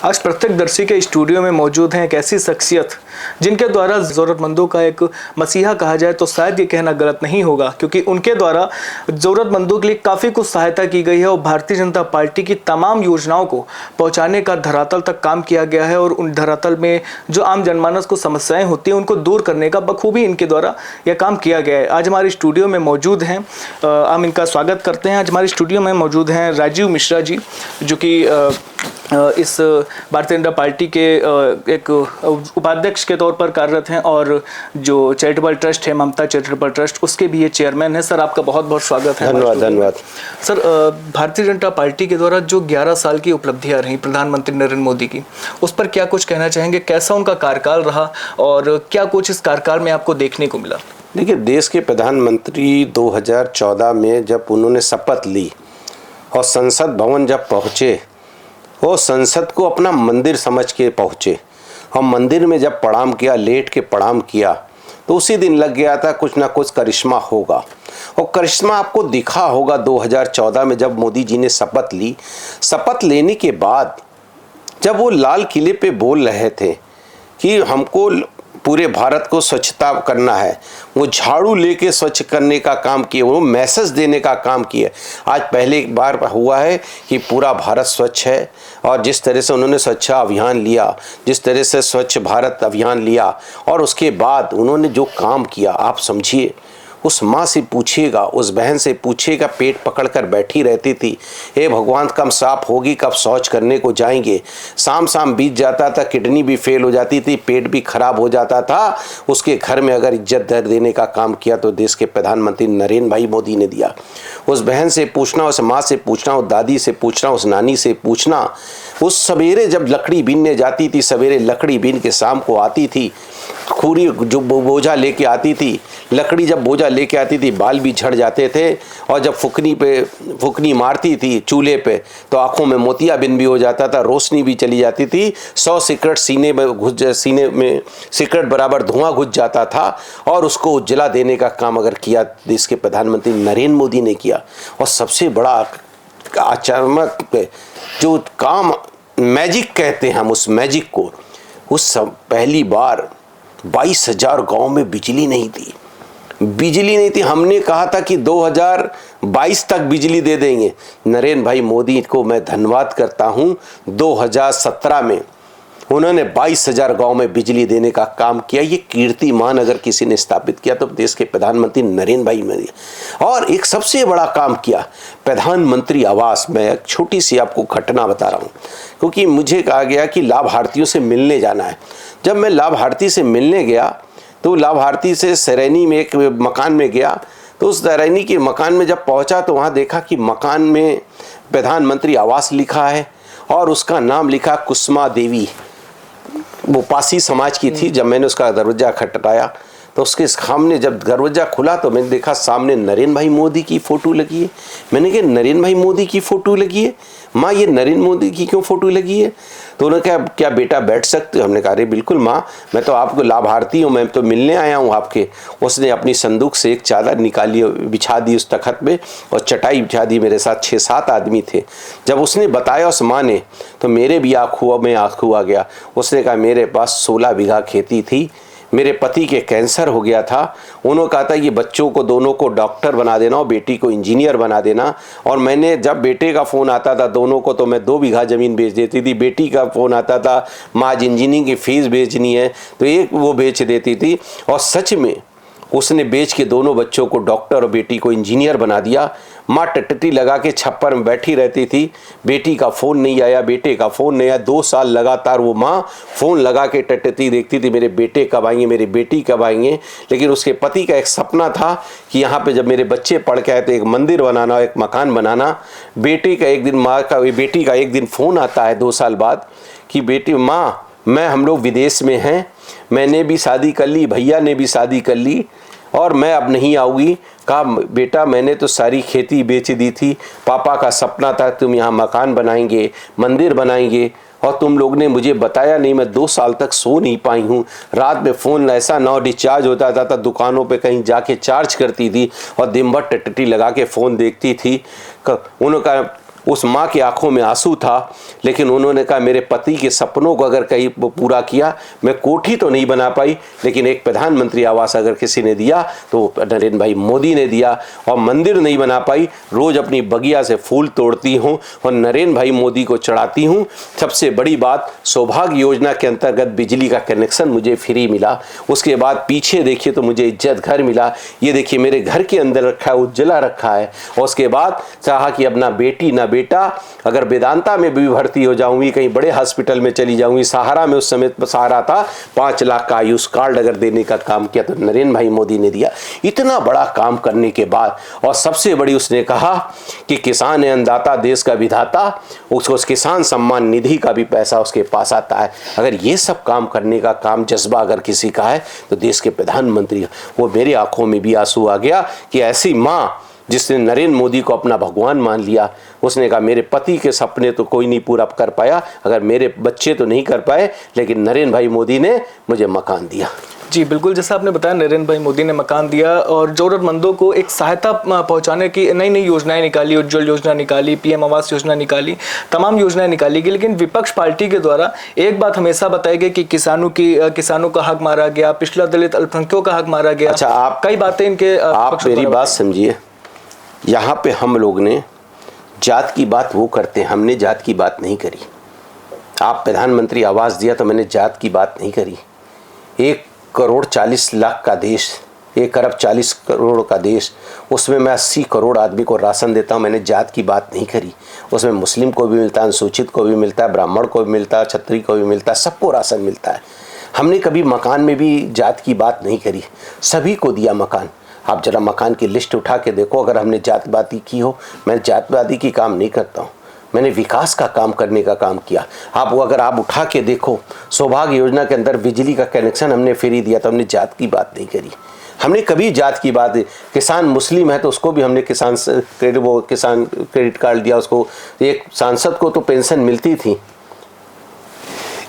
आज प्रत्यक्षदर्शी के स्टूडियो में मौजूद हैं एक ऐसी शख्सियत जिनके द्वारा ज़रूरतमंदों का एक मसीहा कहा जाए तो शायद ये कहना गलत नहीं होगा, क्योंकि उनके द्वारा ज़रूरतमंदों के लिए काफ़ी कुछ सहायता की गई है और भारतीय जनता पार्टी की तमाम योजनाओं को पहुंचाने का धरातल तक काम किया गया है। और उन धरातल में जो आम जनमानस को समस्याएं होती हैं उनको दूर करने का बखूबी इनके द्वारा यह काम किया गया है। आज हमारे स्टूडियो में मौजूद हैं, हम इनका स्वागत करते हैं। आज हमारे स्टूडियो में मौजूद हैं राजीव मिश्रा जी, जो कि इस भारतीय जनता पार्टी के एक उपाध्यक्ष के तौर पर कार्यरत हैं और जो चैरिटेबल ट्रस्ट है ममता चैरिटेबल ट्रस्ट, उसके भी ये चेयरमैन हैं। सर, आपका बहुत बहुत स्वागत है। धन्यवाद। सर, भारतीय जनता पार्टी के द्वारा जो 11 साल की उपलब्धियां रही प्रधानमंत्री नरेंद्र मोदी की, उस पर क्या कुछ कहना चाहेंगे? कैसा उनका कार्यकाल रहा और क्या कुछ इस कार्यकाल में आपको देखने को मिला? देखिए, देश के प्रधानमंत्री 2014 में जब उन्होंने शपथ ली और संसद भवन जब पहुँचे, वो संसद को अपना मंदिर समझ के पहुँचे और मंदिर में जब प्रणाम किया, लेट के प्रणाम किया, तो उसी दिन लग गया था कुछ ना कुछ करिश्मा होगा। और करिश्मा आपको दिखा होगा 2014 में जब मोदी जी ने शपथ ली। शपथ लेने के बाद जब वो लाल किले पे बोल रहे थे कि हमको पूरे भारत को स्वच्छता करना है, वो झाड़ू लेके स्वच्छ करने का काम किए, वो मैसेज देने का काम किए। आज पहली बार हुआ है कि पूरा भारत स्वच्छ है। और जिस तरह से उन्होंने स्वच्छ अभियान लिया, जिस तरह से स्वच्छ भारत अभियान लिया और उसके बाद उन्होंने जो काम किया, आप समझिए। उस माँ से पूछिएगा, उस बहन से पूछिएगा, पेट पकड़कर बैठी रहती थी, हे भगवान कब साफ होगी, कब शौच करने को जाएंगे। शाम शाम बीत जाता था, किडनी भी फेल हो जाती थी, पेट भी खराब हो जाता था। उसके घर में अगर इज्जत दर देने का काम किया तो देश के प्रधानमंत्री नरेंद्र भाई मोदी ने दिया। उस बहन से पूछना, उस माँ से पूछना, उस दादी से पूछना, उस नानी से पूछना। उस सवेरे जब लकड़ी बीनने जाती थी, सवेरे लकड़ी बीन के शाम को आती थी, खूरी जो बोझा लेके आती थी, लकड़ी जब बोझा लेके आती थी बाल भी झड़ जाते थे। और जब फुकनी मारती थी चूल्हे पे तो आंखों में मोतियाबिंद भी हो जाता था, रोशनी भी चली जाती थी। 100 सिगरेट सीने में सिगरेट बराबर धुआं घुस जाता था। और उसको उज्जला देने का काम अगर किया देश के प्रधानमंत्री नरेंद्र मोदी ने किया। और सबसे बड़ा आचरणात्मक जो काम मैजिक कहते हैं हम, उस मैजिक को, उस पहली बार 22,000 गाँव में बिजली नहीं थी। हमने कहा था कि 2022 तक बिजली दे देंगे। नरेंद्र भाई मोदी को मैं धन्यवाद करता हूं। 2017 में उन्होंने 22,000 गाँव में बिजली देने का काम किया। ये कीर्तिमान अगर किसी ने स्थापित किया तो देश के प्रधानमंत्री नरेंद्र भाई मोदी। और एक सबसे बड़ा काम किया, प्रधानमंत्री आवास। मैं एक छोटी सी आपको घटना बता रहा हूँ, क्योंकि मुझे कहा गया कि लाभार्थियों से मिलने जाना है। जब मैं लाभार्थी से मिलने गया तो लाभार्थी से सैरैनी में एक मकान में गया, तो उस सैरैनी के मकान में जब पहुंचा तो वहां देखा कि मकान में प्रधानमंत्री आवास लिखा है और उसका नाम लिखा कुसुमा देवी। वो पासी समाज की थी। जब मैंने उसका दरवाज़ा खटखटाया तो उसके सामने जब दरवाज़ा खुला तो मैंने देखा सामने नरेंद्र भाई मोदी की फ़ोटो लगी है। मैंने कहा नरेंद्र भाई मोदी की फ़ोटो लगी है? माँ, ये नरेंद्र मोदी की क्यों फ़ोटो लगी है? तो उन्होंने कहा क्या बेटा बैठ सकते हो? हमने कहा अरे बिल्कुल माँ, मैं तो आपको लाभार्थी हूँ, मैं तो मिलने आया हूँ आपके। उसने अपनी संदूक से एक चादर निकाली, बिछा दी उस तखत पे और चटाई बिछा दी। मेरे साथ 6-7 आदमी थे। जब उसने बताया उस माँ ने, तो मेरे भी आँख हुआ गया। उसने कहा मेरे पास 16 बीघा खेती थी, मेरे पति के कैंसर हो गया था। उन्होंने कहा था ये बच्चों को दोनों को डॉक्टर बना देना और बेटी को इंजीनियर बना देना। और मैंने जब बेटे का फ़ोन आता था दोनों को तो मैं 2 बीघा ज़मीन बेच देती थी। बेटी का फ़ोन आता था माँ आज इंजीनियरिंग की फ़ीस बेचनी है तो एक वो बेच देती थी। और सच में उसने बेच के दोनों बच्चों को डॉक्टर और बेटी को इंजीनियर बना दिया। माँ टटटी लगा के छप्पर में बैठी रहती थी, बेटी का फ़ोन नहीं आया, बेटे का फ़ोन नहीं आया। 2 साल लगातार वो माँ फ़ोन लगा के टटती देखती थी, मेरे बेटे कब आएंगे, मेरी बेटी कब आएंगे। लेकिन उसके पति का एक सपना था कि यहाँ पे जब मेरे बच्चे पढ़ के आए तो एक मंदिर बनाना, एक मकान बनाना। बेटी का एक दिन फ़ोन आता है 2 साल बाद कि बेटी माँ हम लोग विदेश में हैं, मैंने भी शादी कर ली, भैया ने भी शादी कर ली और मैं अब नहीं आऊँगी। कहा बेटा मैंने तो सारी खेती बेच दी थी, पापा का सपना था तुम यहाँ मकान बनाएंगे, मंदिर बनाएंगे और तुम लोग ने मुझे बताया नहीं। मैं 2 साल तक सो नहीं पाई हूँ। रात में फ़ोन ऐसा ना डिस्चार्ज होता था दुकानों पे कहीं जाके चार्ज करती थी और दिन भर टटटी लगा के फ़ोन देखती थी। उन्होंने कहा उस माँ की आंखों में आंसू था, लेकिन उन्होंने कहा मेरे पति के सपनों को अगर कहीं पूरा किया, मैं कोठी तो नहीं बना पाई लेकिन एक प्रधानमंत्री आवास अगर किसी ने दिया तो नरेंद्र भाई मोदी ने दिया। और मंदिर नहीं बना पाई, रोज अपनी बगिया से फूल तोड़ती हूँ और नरेंद्र भाई मोदी को चढ़ाती हूँ। सबसे बड़ी बात, सौभाग्य योजना के अंतर्गत बिजली का कनेक्शन मुझे फ्री मिला। उसके बाद पीछे देखिए तो मुझे इज्जत घर मिला। ये देखिए मेरे घर के अंदर रखा है, उज्ज्वला रखा है। और उसके बाद चाहा कि अब ना बेटी ना बेटा, अगर वेदांता में भी भर्ती हो जाऊंगी, कहीं बड़े हॉस्पिटल में चली जाऊंगी, सहारा में उस समय सहारा था, 5 लाख का आयुष कार्ड अगर देने का काम किया तो नरेंद्र भाई मोदी ने दिया। इतना बड़ा काम करने के बाद, और सबसे बड़ी उसने कहा कि किसान है अन्नदाता देश का विधाता, उसको उस किसान सम्मान निधि का भी पैसा उसके पास आता है। अगर ये सब काम करने का काम जज्बा अगर किसी का है तो देश के प्रधानमंत्री, वो मेरी आंखों में भी आंसू आ गया कि ऐसी माँ जिसने नरेंद्र मोदी को अपना भगवान मान लिया, उसने कहा मेरे पति के सपने तो कोई नहीं पूरा कर पाया, अगर मेरे बच्चे तो नहीं कर पाए, लेकिन नरेंद्र भाई मोदी ने मुझे मकान दिया। जी बिल्कुल, जैसा आपने बताया नरेंद्र भाई मोदी ने मकान दिया और ज़रूरतमंदों को एक सहायता पहुंचाने की नई नई योजनाएं निकाली, उज्ज्वल योजना निकाली, पीएम आवास योजना निकाली, तमाम योजनाएं निकाली गई। लेकिन विपक्ष पार्टी के द्वारा एक बात हमेशा बताई गई कि किसानों का हक मारा गया, पिछड़ा दलित अल्पसंख्यकों का हक मारा गया। अच्छा, आप कई बातें इनके आप मेरी बात समझिए। यहाँ पे हम लोग ने जात की बात वो करते हैं, हमने जात की बात नहीं करी। आप प्रधानमंत्री आवास दिया तो मैंने जात की बात नहीं करी। 1 करोड़ 40 लाख का देश, 1 अरब 40 करोड़ का देश, उसमें मैं 80 करोड़ आदमी को राशन देता हूँ, मैंने जात की बात नहीं करी। उसमें मुस्लिम को भी मिलता है, अनुसूचित को भी मिलता है, ब्राह्मण को भी मिलता है, क्षत्रिय को भी मिलता है, सबको राशन मिलता है। हमने कभी मकान में भी जात की बात नहीं करी, सभी को दिया मकान। आप जरा मकान की लिस्ट उठा के देखो, अगर हमने जातवादी की हो, मैं जातवादी की काम नहीं करता हूँ, मैंने विकास का काम करने का काम किया। अगर आप उठा के देखो, सौभाग्य योजना के अंदर बिजली का कनेक्शन हमने फ्री दिया, तो हमने जात की बात नहीं करी। हमने कभी जात की बात, किसान मुस्लिम है तो उसको भी हमने किसान क्रेडिट कार्ड दिया उसको। एक सांसद को तो पेंशन मिलती थी,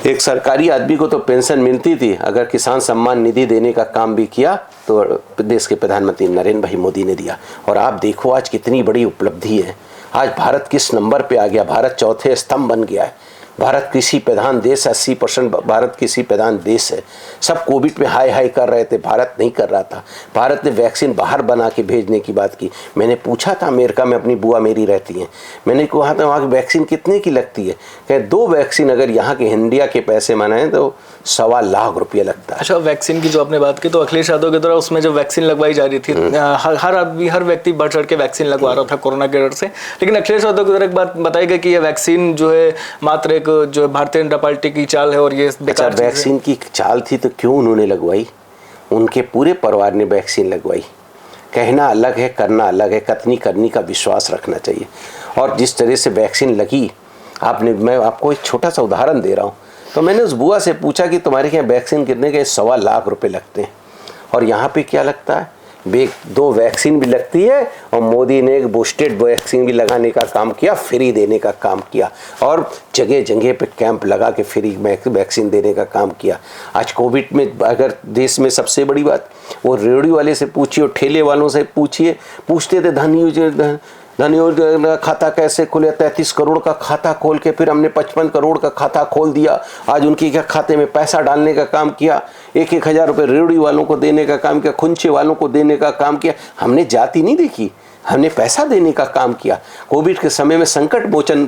एक सरकारी आदमी को तो पेंशन मिलती थी। अगर किसान सम्मान निधि देने का काम भी किया तो देश के प्रधानमंत्री नरेंद्र भाई मोदी ने दिया। और आप देखो आज कितनी बड़ी उपलब्धि है। आज भारत किस नंबर पे आ गया, भारत चौथे स्तंभ बन गया है। भारत कृषि प्रधान देश, 80% भारत कृषि प्रधान देश है। सब कोविड में हाय हाय कर रहे थे, भारत नहीं कर रहा था। भारत ने वैक्सीन बाहर बना के भेजने की बात की। मैंने पूछा था अमेरिका में, अपनी बुआ मेरी रहती हैं, मैंने कहा था वहाँ की वैक्सीन कितने की लगती है? कहे 2 वैक्सीन अगर यहाँ के इंडिया के पैसे माने तो 1.25 लाख रुपये लगता है। अच्छा, वैक्सीन की जो आपने बात की, तो अखिलेश यादव के द्वारा उसमें जब वैक्सीन लगवाई जा रही थी, हर आदमी हर व्यक्ति बढ़ चढ़ के वैक्सीन लगवा रहा था कोरोना के डर से। लेकिन अखिलेश यादव के द्वारा एक बात बताई गई कि ये वैक्सीन जो है मात्र एक जो भारतीय जनता पार्टी की चाल है और ये बेकार। अच्छा, वैक्सीन की चाल थी तो क्यों उन्होंने लगवाई? उनके पूरे परिवार ने वैक्सीन लगवाई। कहना अलग है, करना अलग है। कतनी करनी का विश्वास रखना चाहिए। और जिस तरह से वैक्सीन लगी, मैं आपको एक छोटा सा उदाहरण दे रहा हूँ। तो मैंने उस बुआ से पूछा कि तुम्हारे यहाँ वैक्सीन कितने के? 1.25 लाख रुपए लगते हैं। और यहाँ पे क्या लगता है? 2 वैक्सीन भी लगती है और मोदी ने एक बूस्टेड वैक्सीन भी लगाने का काम किया, फ्री देने का काम किया और जगह जगह पे कैंप लगा के फ्री वैक्सीन देने का काम किया। आज कोविड में अगर देश में सबसे बड़ी बात, वो रेहड़ी वाले से पूछिए और ठेले वालों से पूछिए, पूछते थे धन योजना खाता कैसे खुले? 33 करोड़ का खाता खोल के फिर हमने 55 करोड़ का खाता खोल दिया। आज उनके क्या खाते में पैसा डालने का काम किया, 1-1 हज़ार रुपये रेहड़ी वालों को देने का काम किया, खुंचे वालों को देने का काम किया। हमने जाति नहीं देखी, हमने पैसा देने का काम किया। कोविड के समय में संकट मोचन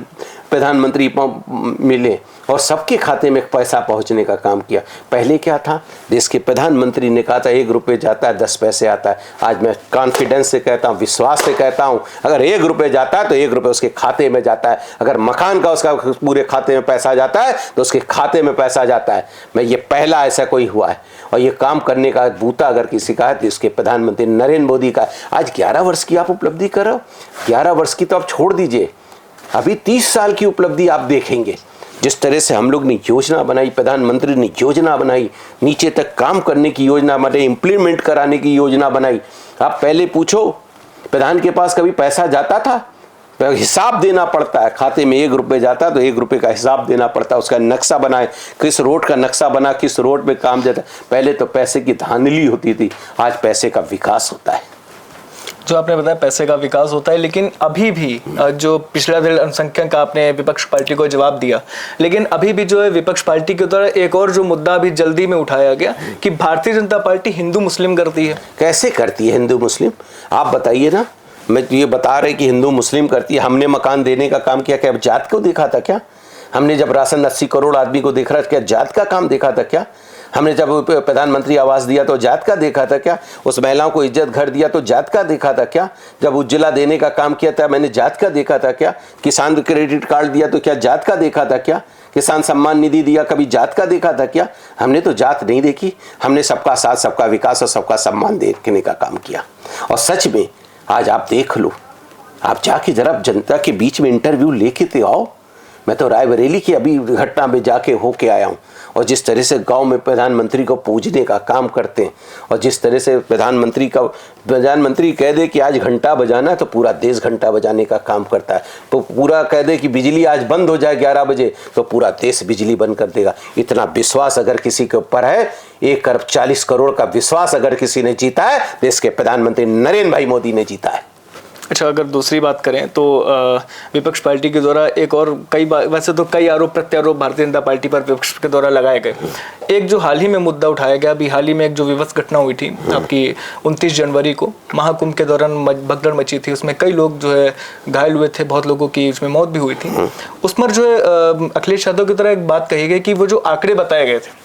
प्रधानमंत्री मिले और सबके खाते में पैसा पहुंचने का काम किया। पहले क्या था? देश के प्रधानमंत्री ने कहा था 1 रुपये जाता है 10 पैसे आता है। आज मैं कॉन्फिडेंस से कहता हूँ, विश्वास से कहता हूँ, अगर 1 रुपये जाता है तो 1 रुपये उसके खाते में जाता है। अगर मकान का उसका पूरे खाते में पैसा जाता है तो उसके खाते में पैसा जाता है। मैं ये पहला ऐसा कोई हुआ है। और ये काम करने का बूता अगर किसी का है तो इसके प्रधानमंत्री नरेंद्र मोदी का। आज 11 वर्ष की आप उपलब्धि करो, 11 वर्ष की तो आप छोड़ दीजिए, अभी 30 साल की उपलब्धि आप देखेंगे। जिस तरह से हम लोग ने योजना बनाई, प्रधानमंत्री ने योजना बनाई, नीचे तक काम करने की योजना बनाई, इम्प्लीमेंट कराने की योजना बनाई। आप पहले पूछो प्रधान के पास कभी पैसा जाता था? हिसाब देना पड़ता है। खाते में 1 रुपये जाता है तो 1 रुपये का हिसाब देना पड़ता है। उसका नक्शा बनाए, किस रोड का नक्शा बना, किस रोड पे काम जाता है। पहले तो पैसे की धांधली होती थी, आज पैसे का विकास होता है। जो आपने बताया पैसे का विकास होता है, लेकिन अभी भी जो पिछड़ा दल अल्पसंख्यक का आपने विपक्ष पार्टी को जवाब दिया, लेकिन अभी भी जो है विपक्ष पार्टी के द्वारा एक और जो मुद्दा अभी जल्दी में उठाया गया कि भारतीय जनता पार्टी हिंदू मुस्लिम करती है। कैसे करती है हिंदू मुस्लिम, आप बताइए ना। मैं ये बता रहे कि हिंदू मुस्लिम करती है। हमने मकान देने का काम किया, क्या जात को देखा था क्या? हमने जब राशन 80 करोड़ आदमी को देख रहा था, क्या जात का काम देखा था क्या? हमने जब प्रधानमंत्री आवास दिया तो जात का देखा था क्या? उस महिलाओं को इज्जत घर दिया तो जात का देखा था क्या? जब उज्ज्वला देने का काम किया था मैंने जात का देखा था क्या? किसान क्रेडिट कार्ड दिया तो क्या जात का देखा था क्या? किसान सम्मान निधि दिया, कभी जात का देखा था क्या? हमने तो जात नहीं देखी। हमने सबका साथ, सबका विकास और सबका सम्मान देखने का काम किया। और सच में आज आप देख लो, आप जाके जरा जनता के बीच में इंटरव्यू लेके तो आओ। मैं तो रायबरेली की अभी घटना में जाके होके आया हूँ, और जिस तरह से गांव में प्रधानमंत्री को पूजने का काम करते हैं, और जिस तरह से प्रधानमंत्री कह दे कि आज घंटा बजाना है तो पूरा देश घंटा बजाने का काम करता है। तो पूरा कह दे कि बिजली आज बंद हो जाए 11 बजे तो पूरा देश बिजली बंद कर देगा। इतना विश्वास अगर किसी के ऊपर है, 1 अरब 40 करोड़ का विश्वास अगर किसी ने जीता है, देश के प्रधानमंत्री नरेंद्र भाई मोदी ने जीता है। अच्छा, अगर दूसरी बात करें तो विपक्ष पार्टी के द्वारा एक और वैसे तो कई आरोप प्रत्यारोप भारतीय जनता पार्टी पर विपक्ष के द्वारा लगाए गए। एक जो हाल ही में मुद्दा उठाया गया, अभी हाल ही में एक जो विवश घटना हुई थी आपकी 29 जनवरी को, महाकुंभ के दौरान भगदड़ मची थी, उसमें कई लोग जो है घायल हुए थे, बहुत लोगों की उसमें मौत भी हुई थी। उस पर जो है अखिलेश यादव की तरह एक बात कही गई कि वो जो आंकड़े बताए गए थे,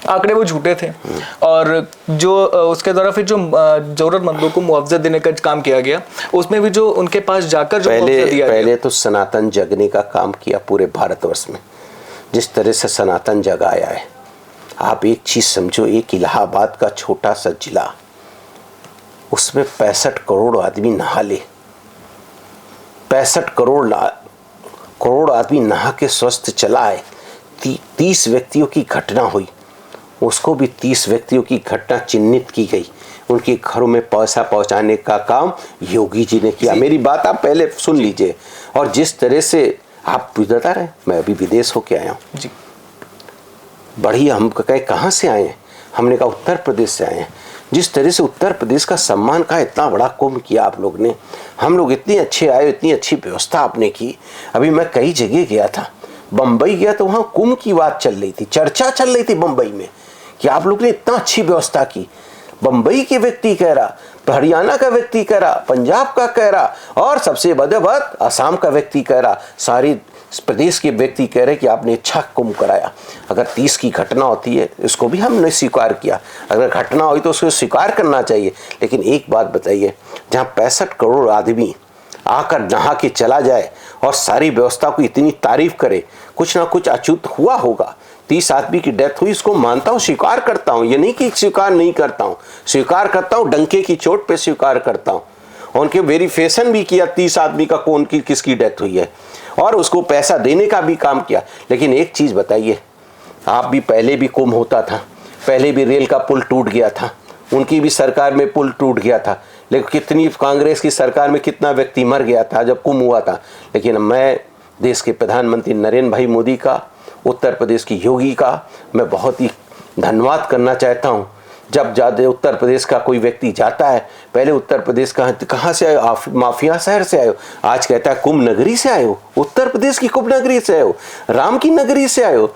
आंकड़े वो झूठे थे, और जो उसके द्वारा फिर जो जरूरतमंदों को मुआवजा देने का काम किया गया, उसमें भी जो उनके पास जाकर जो मुआवजा दिया पहले गया। तो सनातन जगने का काम किया पूरे भारतवर्ष में। जिस तरह से सनातन जगाया है, आप एक चीज समझो, एक इलाहाबाद का छोटा सा जिला, उसमें 65 करोड़ आदमी नहा ले, 65 करोड़ आदमी नहा के स्वस्थ चला है। 30 व्यक्तियों की घटना हुई, उसको भी 30 व्यक्तियों की घटना चिन्हित की गई, उनके घरों में पैसा पहुंचाने का काम योगी जी ने किया। मेरी बात आप पहले सुन लीजिए। और जिस तरह से आप बता रहे, मैं अभी विदेश होके आया हूँ जी, बढ़िया। हम कहे कहाँ से आए हैं? हमने कहा उत्तर प्रदेश से आए हैं। जिस तरह से उत्तर प्रदेश का सम्मान का इतना बड़ा कुंभ किया आप लोग ने, हम लोग इतने अच्छे आए, इतनी अच्छी व्यवस्था आपने की। अभी मैं कई जगह गया था, बम्बई गया तो वहाँ कुंभ की बात चल रही थी, चर्चा चल रही थी बम्बई में कि आप लोग ने इतना अच्छी व्यवस्था की। बम्बई के व्यक्ति कह रहा, हरियाणा का व्यक्ति कह रहा, पंजाब का कह रहा, और सबसे बड़े बात असम का व्यक्ति कह रहा, सारे प्रदेश के व्यक्ति कह रहे कि आपने अच्छा कुंभ कराया। अगर 30 की घटना होती है, इसको भी हमने स्वीकार किया। अगर घटना हुई तो उसको स्वीकार करना चाहिए। लेकिन एक बात बताइए, जहाँ 65 करोड़ आदमी आकर नहा के चला जाए और सारी व्यवस्था को इतनी तारीफ करे, कुछ ना कुछ अछूत हुआ होगा। 30 आदमी की डेथ हुई, इसको मानता हूँ, स्वीकार करता हूँ। ये नहीं कि स्वीकार नहीं करता हूँ, स्वीकार करता हूँ, डंके की चोट पे स्वीकार करता हूँ। उनके वेरिफिकेशन भी किया 30 आदमी का कौन की किसकी डेथ हुई है, और उसको पैसा देने का भी काम किया। लेकिन एक चीज़ बताइए, आप भी पहले भी कुंभ होता था, पहले भी रेल का पुल टूट गया था, उनकी भी सरकार में पुल टूट गया था, लेकिन कितनी कांग्रेस की सरकार में कितना व्यक्ति मर गया था जब कुंभ हुआ था। लेकिन मैं देश के प्रधानमंत्री नरेंद्र भाई मोदी का, उत्तर प्रदेश की योगी का मैं बहुत ही धन्यवाद करना चाहता हूँ। जब ज़्यादा उत्तर प्रदेश का कोई व्यक्ति जाता है, पहले उत्तर प्रदेश कहाँ से आए हो? माफिया शहर से आए हो। आज कहता है कुंभ नगरी से आए हो, उत्तर प्रदेश की कुंभ नगरी से आए हो, राम की नगरी से आए हो,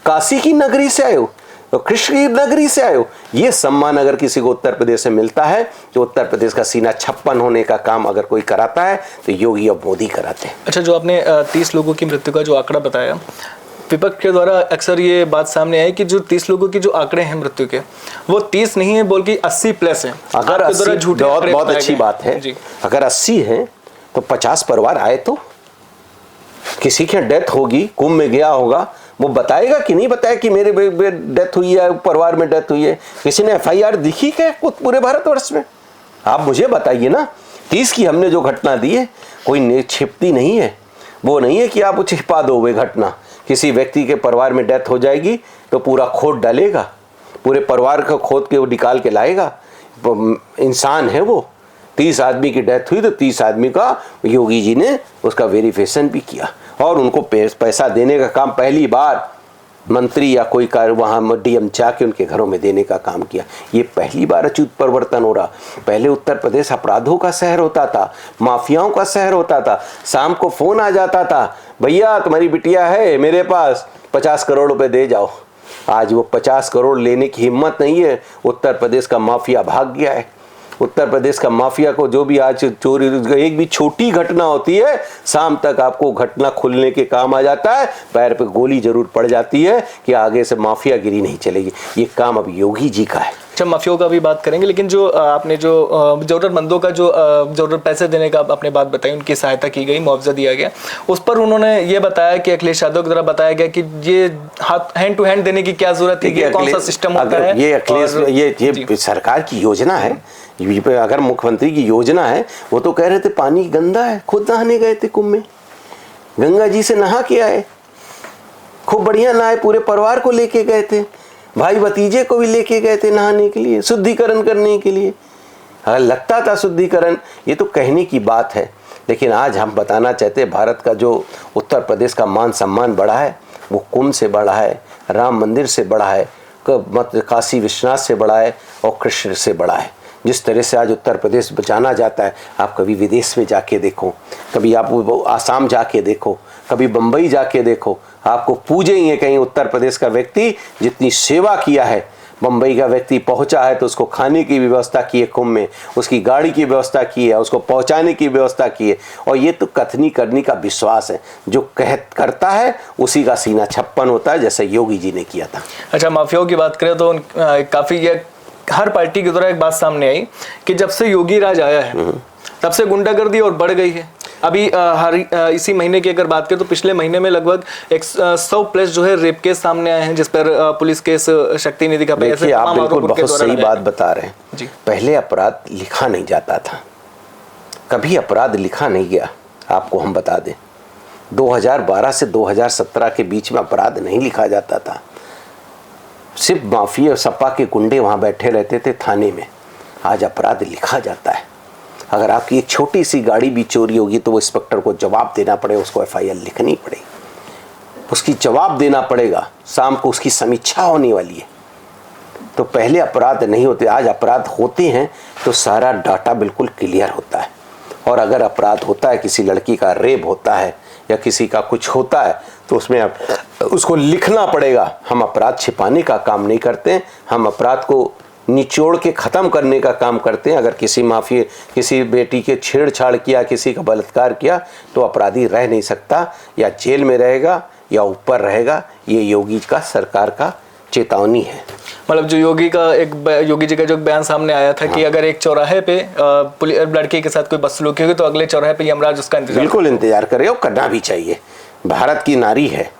काशी की नगरी से आए हो, तो कृष्ण की नगरी से आए हो। ये सम्मान अगर किसी को उत्तर प्रदेश से मिलता है, जो उत्तर प्रदेश का सीना 56 होने का काम अगर कोई कराता है तो योगी और मोदी कराते हैं। अच्छा, जो आपने 30 लोगों की मृत्यु का जो आंकड़ा बताया, विपक्ष के द्वारा अक्सर ये बात सामने आई कि जो 30 लोगों की जो आंकड़े हैं मृत्यु के, वो 30 नहीं है बल्कि 80 प्लस हैं। अगर 80 बहुत अच्छी बात है, अगर 80 है तो 50 परिवार आए तो किसी की डेथ होगी, कुंभ में गया होगा, वो बताएगा कि नहीं बताया कि मेरे डेथ हुई है, परिवार में डेथ हुई है? किसी ने FIR दिखी क्या पूरे भारतवर्ष में? आप मुझे बताइए ना। 30 की हमने जो घटना दी है, कोई छिपती नहीं है, वो नहीं है कि आप छिपा दो वे घटना। किसी व्यक्ति के परिवार में डेथ हो जाएगी तो पूरा खोद डालेगा, पूरे परिवार को खोद के वो निकाल के लाएगा। इंसान है वो। 30 आदमी की डेथ हुई तो 30 आदमी का योगी जी ने उसका वेरिफिकेशन भी किया, और उनको पैसा देने का काम पहली बार मंत्री या कोई कार्य वहाँ डीएम जाके उनके घरों में देने का काम किया। ये पहली बार अचूत परिवर्तन हो रहा। पहले उत्तर प्रदेश अपराधों का शहर होता था, माफियाओं का शहर होता था। शाम को फोन आ जाता था, भैया तुम्हारी बिटिया है मेरे पास, 50 करोड़ रुपए दे जाओ। आज वो 50 करोड़ लेने की हिम्मत नहीं है। उत्तर प्रदेश का माफिया भाग गया है। उत्तर प्रदेश का माफिया को जो भी आज चोरी, एक भी छोटी घटना होती है, शाम तक आपको घटना खुलने के काम आ जाता है, पैर पे गोली जरूर पड़ जाती है कि आगे से माफियागिरी नहीं चलेगी। ये काम अब योगी जी का है। अच्छा, माफियाओं का भी बात करेंगे, लेकिन जो आपने जो जरूरतमंदों का जो जरूरत पैसे देने का आपने बात बताई, उनकी सहायता की गई, मुआवजा दिया गया, उस पर उन्होंने ये बताया कि अखिलेश यादव के द्वारा बताया गया कि ये हाथ हैंड टू हैंड देने की क्या जरूरत है, कौन सा सिस्टम होता है। ये अखिलेश ये सरकार की योजना है, अगर मुख्यमंत्री की योजना है। वो तो कह रहे थे पानी गंदा है, खुद नहाने गए थे कुंभ में, गंगा जी से नहा के आए, खूब बढ़िया नहाए, पूरे परिवार को लेके गए थे, भाई भतीजे को भी लेके गए थे नहाने के लिए, शुद्धिकरण करने के लिए। अगर लगता था शुद्धिकरण, ये तो कहने की बात है, लेकिन आज हम बताना चाहते हैं भारत का जो उत्तर प्रदेश का मान सम्मान बढ़ा है, वो कुंभ से बढ़ा है, राम मंदिर से बढ़ा है, काशी विश्वनाथ से बढ़ा है और कृष्ण से बढ़ा है। जिस तरह से आज उत्तर प्रदेश जाना जाता है, आप कभी विदेश में जाके देखो, कभी आप आसाम जाके देखो, कभी बम्बई जाके देखो, आपको पूजेंगे कहीं उत्तर प्रदेश का व्यक्ति जितनी सेवा किया है। बम्बई का व्यक्ति पहुंचा है तो उसको खाने की व्यवस्था की है, कुंभ में उसकी गाड़ी की व्यवस्था की है, उसको पहुंचाने की व्यवस्था की है। और ये तो कथनी करने का विश्वास है, जो करता है उसी का सीना छप्पन होता है, जैसे योगी जी ने किया था। अच्छा, माफियाओं की बात करें तो काफी ये हर पार्टी की तरह एक बात सामने आई कि जब से योगी राज आया है तब से गुंडागर्दी और बढ़ गई है। अभी इसी महीने की अगर बात करें तो पिछले महीने में लगभग 100+ जो है रेप केस सामने आए हैं, जिस पर पुलिस केस शक्ति निधि का देखिए, आप बिल्कुल बहुत सही बात बता रहे हैं जी। पहले अपराध लिखा नहीं जाता था, कभी अपराध लिखा नहीं गया। आपको हम बता दें, 2012 से 2017 के बीच में अपराध नहीं लिखा जाता था। सिर्फ माफिया और सपा के गुंडे वहाँ बैठे रहते थे थाने में। आज अपराध लिखा जाता है। अगर आपकी एक छोटी सी गाड़ी भी चोरी होगी तो वो इंस्पेक्टर को जवाब देना पड़ेगा, उसको FIR लिखनी पड़ेगी, उसकी जवाब देना पड़ेगा, शाम को उसकी समीक्षा होने वाली है। तो पहले अपराध नहीं होते, आज अपराध होते हैं तो सारा डाटा बिल्कुल क्लियर होता है। और अगर अपराध होता है, किसी लड़की का रेप होता है या किसी का कुछ होता है, तो उसमें उसको लिखना पड़ेगा। हम अपराध छिपाने का काम नहीं करते, हम अपराध को निचोड़ के ख़त्म करने का काम करते हैं। अगर किसी माफिया, किसी बेटी के छेड़छाड़ किया, किसी का बलात्कार किया, तो अपराधी रह नहीं सकता, या जेल में रहेगा या ऊपर रहेगा। ये योगी का सरकार का चेतावनी है। मतलब जो योगी जी का जो बयान सामने आया था कि अगर एक चौराहे पे लड़की के साथ कोई बदसलूकी होगी तो अगले चौराहे पे यमराज उसका बिल्कुल इंतजार करेगा, और करना भी चाहिए। भारत की नारी है,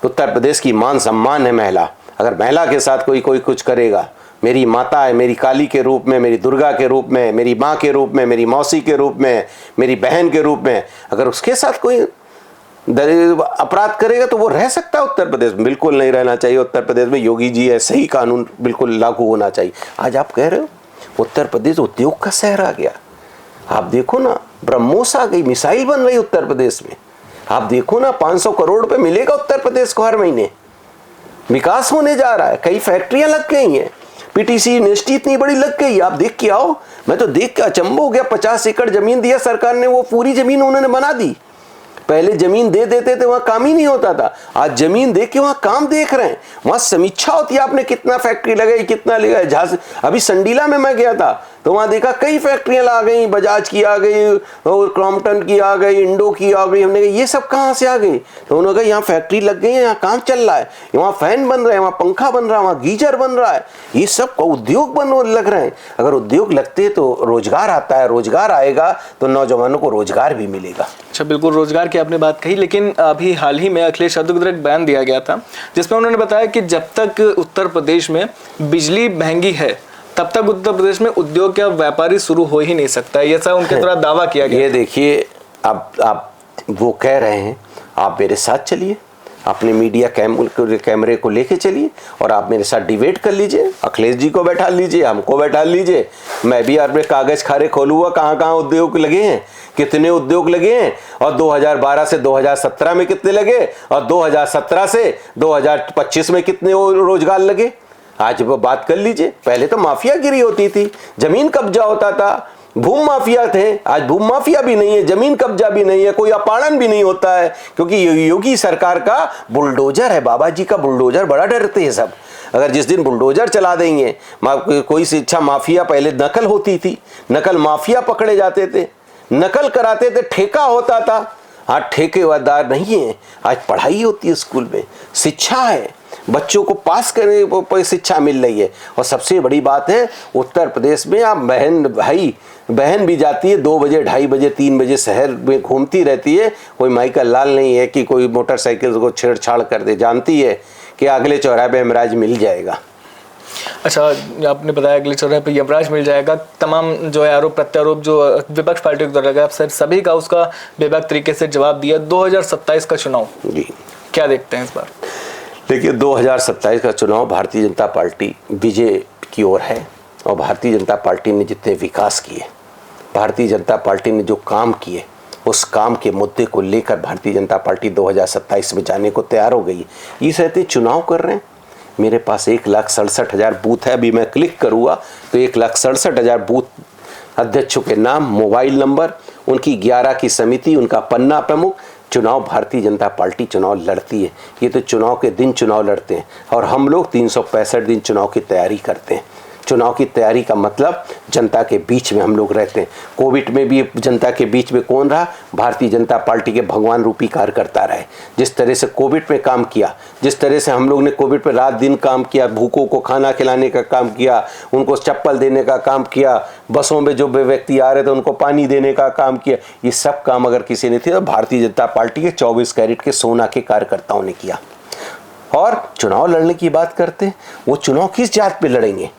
उत्तर प्रदेश की मान सम्मान है महिला। अगर महिला के साथ कोई कुछ करेगा, मेरी माता है, मेरी काली के रूप में, मेरी दुर्गा के रूप में, मेरी माँ के रूप में, मेरी मौसी के रूप में, मेरी बहन के रूप में, अगर उसके साथ कोई अपराध करेगा तो वो रह सकता है उत्तर प्रदेश में? बिल्कुल नहीं रहना चाहिए उत्तर प्रदेश में। योगी जी ऐसे ही कानून बिल्कुल लागू होना चाहिए। आज आप कह रहे हो उत्तर प्रदेश उद्योग का शहर आ गया। आप देखो ना, ब्रह्मोस आ गई, मिसाइल बन रही उत्तर प्रदेश में। आप देखो ना, 500 करोड़ रुपए मिलेगा उत्तर प्रदेश को हर महीने। विकास होने जा रहा है, कई फैक्ट्रियां लग गई हैं, PTC यूनिवर्सिटी इतनी बड़ी लग गई। आप देख के आओ, मैं तो देख के अचंभव हो गया। 50 एकड़ जमीन दिया सरकार ने, वो पूरी जमीन उन्होंने बना दी। पहले जमीन दे देते थे, वहां काम ही नहीं होता था। आज जमीन दे के वहां काम देख रहे हैं, वहां समीक्षा होती है, आपने कितना फैक्ट्री लगाई, कितना लगाई। जहां अभी संडीला में मैं गया था तो वहां देखा कई फैक्ट्रियां आ गई, बजाज की आ गई और क्रॉम्पटन की आ गई, इंडो की आ गई। हमने कहा ये सब कहां से आ गई? तो उन्होंने कहा यहाँ फैक्ट्री लग गई है, यहाँ काम चल रहा है, वहाँ फैन बन रहे हैं, वहाँ पंखा बन रहा है, वहाँ गीजर बन रहा है। ये सब उद्योग लग रहे हैं। अगर उद्योग लगते तो रोजगार आता है, रोजगार आएगा तो नौजवानों को रोजगार भी मिलेगा। अच्छा, बिल्कुल रोजगार की आपने बात कही, लेकिन अभी हाल ही में अखिलेश यादव द्वारा एक बयान दिया गया था जिसमें उन्होंने बताया कि जब तक उत्तर प्रदेश में बिजली महंगी है तब तक उत्तर प्रदेश में उद्योग या व्यापारी शुरू हो ही नहीं सकता है। ऐसा उनके द्वारा दावा किया गया। ये देखिए, आप वो कह रहे हैं, आप मेरे साथ चलिए, अपने मीडिया कैमरे को लेके चलिए और आप मेरे साथ डिबेट कर लीजिए। अखिलेश जी को बैठा लीजिए, हमको बैठा लीजिए, मैं भी अपने कागज खारे खोलूँगा कहाँ कहाँ उद्योग लगे हैं, कितने उद्योग लगे हैं, और 2012 से 2017 में कितने लगे, और 2017 से 2025 में कितने रोजगार लगे। आज वो बात कर लीजिए। पहले तो माफियागिरी होती थी, जमीन कब्जा होता था, भूम माफिया थे। आज भूम माफिया भी नहीं है, जमीन कब्जा भी नहीं है, कोई अपाड़न भी नहीं होता है, क्योंकि योगी सरकार का बुलडोजर है, बाबा जी का बुलडोजर। बड़ा डरते हैं सब, अगर जिस दिन बुलडोजर चला देंगे। कोई शिक्षा माफिया, पहले नकल होती थी, नकल माफिया पकड़े जाते थे, नकल कराते थे, ठेका होता था। आज ठेकेदार नहीं है, आज पढ़ाई होती है स्कूल में, शिक्षा है, बच्चों को पास करने पर शिक्षा मिल रही है। और सबसे बड़ी बात है, उत्तर प्रदेश में आप बहन भी जाती है 2 बजे, 2:30 बजे, 3 बजे शहर में घूमती रहती है। कोई माई का लाल नहीं है कि कोई मोटरसाइकिल को छेड़छाड़ कर दे, जानती है कि अगले चौराहे पे यमराज मिल जाएगा। अच्छा, आपने बताया अगले चौराहे पे यमराज मिल जाएगा। तमाम जो है आरोप प्रत्यारोप जो विपक्ष पार्टी के द्वारा लगा, आप सभी का उसका बेबाक तरीके से जवाब दिया। 2027 का चुनाव जी क्या देखते हैं इस बार? देखिए, 2027 का चुनाव भारतीय जनता पार्टी विजय की ओर है। और भारतीय जनता पार्टी ने जितने विकास किए, भारतीय जनता पार्टी ने जो काम किए, उस काम के मुद्दे को लेकर भारतीय जनता पार्टी 2027 में जाने को तैयार हो गई। इस रहते चुनाव कर रहे हैं। मेरे पास 1,67,000 बूथ है। अभी मैं क्लिक करूँगा तो 1,67,000 बूथ अध्यक्षों के नाम, मोबाइल नंबर, उनकी 11 की समिति, उनका पन्ना प्रमुख। चुनाव भारतीय जनता पार्टी चुनाव लड़ती है। ये तो चुनाव के दिन चुनाव लड़ते हैं, और हम लोग 365 दिन चुनाव की तैयारी करते हैं। चुनाव की तैयारी का मतलब जनता के बीच में हम लोग रहते हैं। कोविड में भी जनता के बीच में कौन रहा? भारतीय जनता पार्टी के भगवान रूपी कार्यकर्ता रहे। जिस तरह से कोविड में काम किया, जिस तरह से हम लोग ने कोविड पे रात दिन काम किया, भूखों को खाना खिलाने का काम किया, उनको चप्पल देने का काम किया, बसों में जो व्यक्ति आ रहे थे उनको पानी देने का काम किया। ये सब काम अगर किसी ने किया तो भारतीय जनता पार्टी के 24 कैरेट के सोना के कार्यकर्ताओं ने किया। और चुनाव लड़ने की बात करते हैं, वो चुनाव किस जात पे लड़ेंगे?